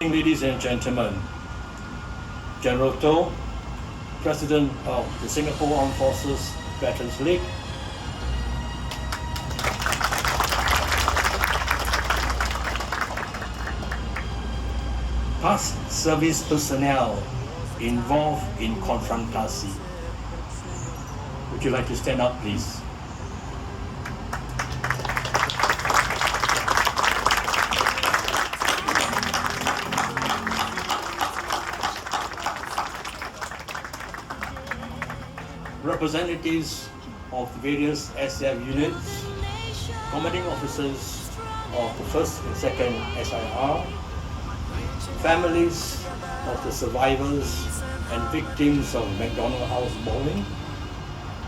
Ladies and gentlemen, General To, President of the Singapore Armed Forces Veterans League, past service personnel involved in confrontasi. Would you like to stand up, please? Representatives of various SAF units, commanding officers of the 1st and 2nd SIR, families of the survivors and victims of McDonald House bombing,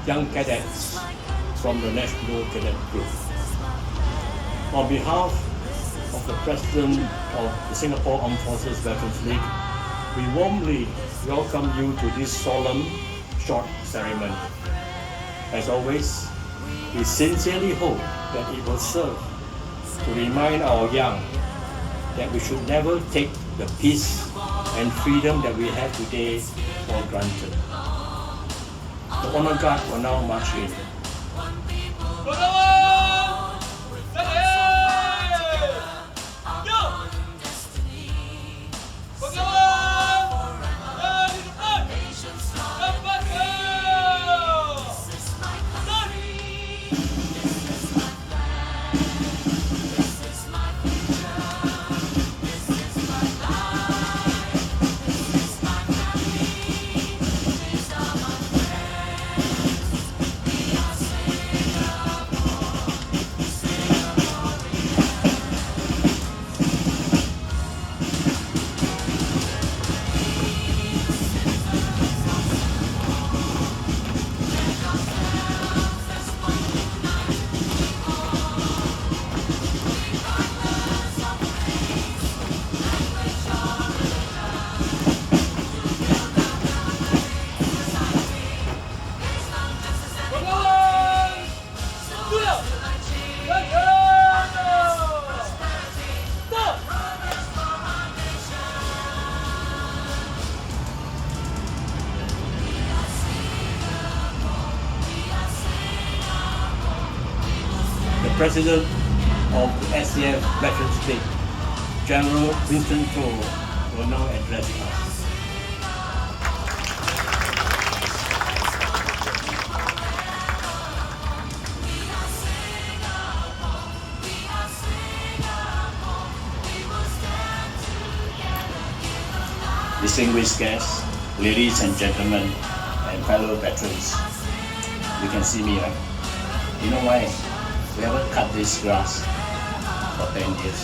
young cadets from the National Cadet Group. On behalf of the President of the Singapore Armed Forces Veterans League, we warmly welcome you to this solemn short ceremony. As always, we sincerely hope that it will serve to remind our young that we should never take the peace and freedom that we have today for granted. The Honor Guard will now march in. President of the SAF Veterans League, General Winston To, will now address us. Distinguished guests, ladies and gentlemen, and fellow veterans, you can see me, right? You know why? We haven't cut this grass for 10 years.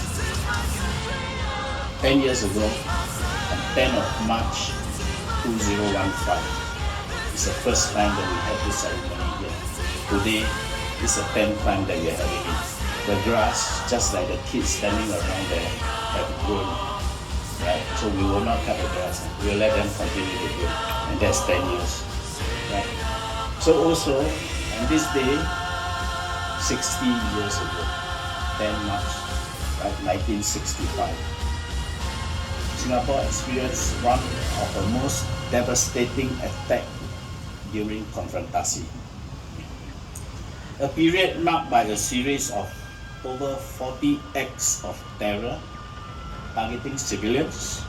10 years ago, on 10th of March 2015, it's the first time that we had this ceremony here. Today, it's the 10th time that we are having it. The grass, just like the kids standing around there, have grown. Right? So we will not cut the grass. We will let them continue to grow. And that's 10 years. Right? So also, on this day, 60 years ago, 10 March, right, 1965. Singapore experienced one of the most devastating attacks during confrontasi. A period marked by a series of over 40 acts of terror targeting civilians.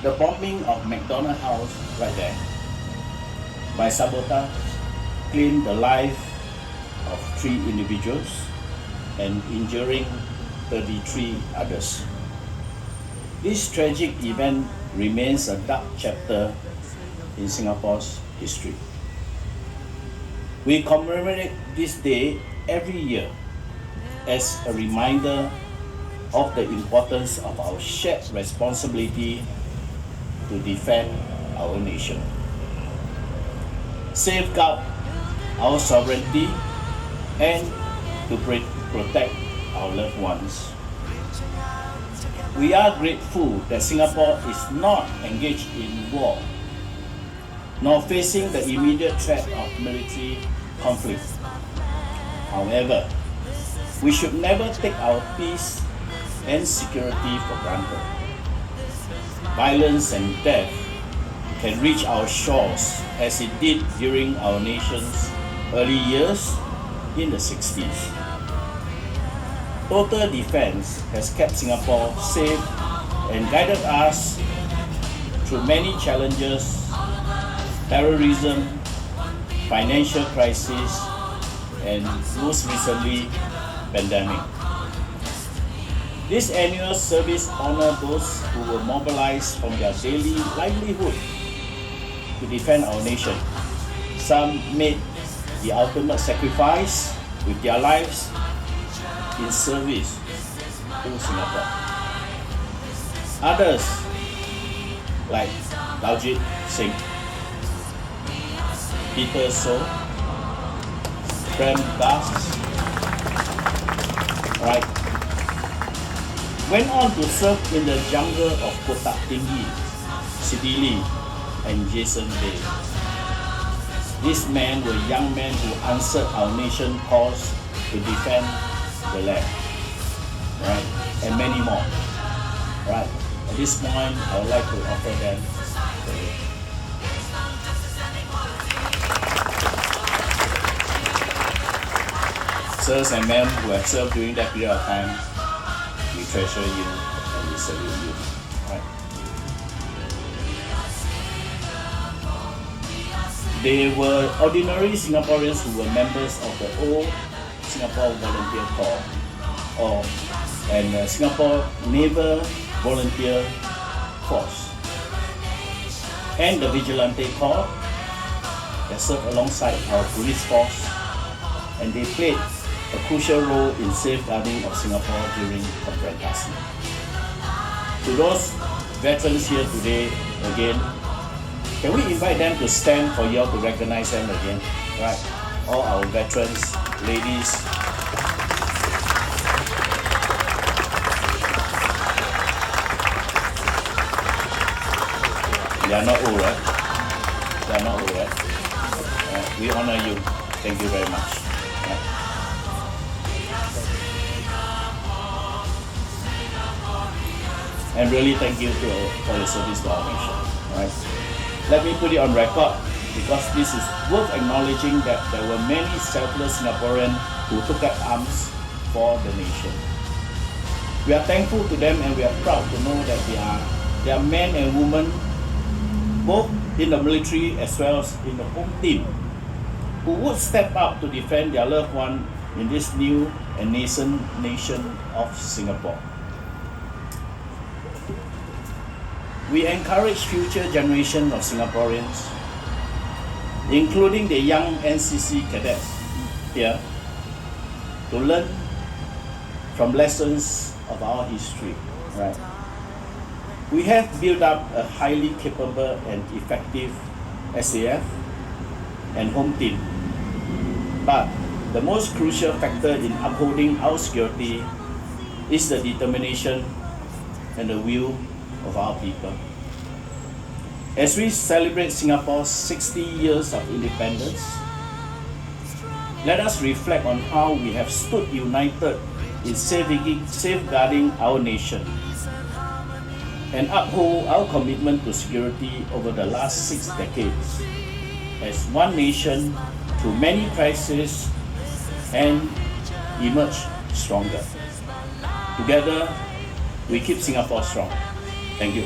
The bombing of McDonald House, right there, by sabotage, claimed the life of 3 individuals and injuring 33 others. This tragic event remains a dark chapter in Singapore's history. We commemorate this day every year as a reminder of the importance of our shared responsibility to defend our nation, safeguard our sovereignty, and to protect our loved ones. We are grateful that Singapore is not engaged in war, nor facing the immediate threat of military conflict. However, we should never take our peace and security for granted. Violence and death can reach our shores as it did during our nation's early years in the 60s. Total defense has kept Singapore safe and guided us through many challenges: terrorism, financial crisis, and most recently, pandemic. This annual service honors those who were mobilized from their daily livelihood to defend our nation. Some made the ultimate sacrifice with their lives in service to Singapore. Others, like Laljit Singh, Peter So, Grandmaster, right, went on to serve in the jungle of Kotak Tinggi, Sidili, and Jason Bay. These men were young men who answered our nation's cause to defend the land, right, and many more, right. At this point, I would like to offer them the sirs and men who have served during that period of time. We treasure you and we salute you. Right? They were ordinary Singaporeans who were members of the old Singapore Volunteer Corps and Singapore Naval Volunteer Force and the Vigilante Corps that served alongside our police force, and they played a crucial role in safeguarding of Singapore during confrontation. To those veterans here today, again, can we invite them to stand for you all to recognize them again? Right, all our veterans, ladies. They are not old, right? They are not old, right? We honor you. Thank you very much. Right. And really thank you for your service to our nation. Right. Let me put it on record, because this is worth acknowledging that there were many selfless Singaporeans who took up arms for the nation. We are thankful to them, and we are proud to know that they are men and women, both in the military as well as in the home team, who would step up to defend their loved one in this new and nascent nation of Singapore. We encourage future generations of Singaporeans, including the young NCC cadets here, to learn from lessons of our history. Right? We have built up a highly capable and effective SAF and home team. But the most crucial factor in upholding our security is the determination and the will of our people. As we celebrate Singapore's 60 years of independence, let us reflect on how we have stood united in safeguarding our nation and uphold our commitment to security over the last 6 decades as one nation through many crises and emerge stronger. Together, we keep Singapore strong. Thank you.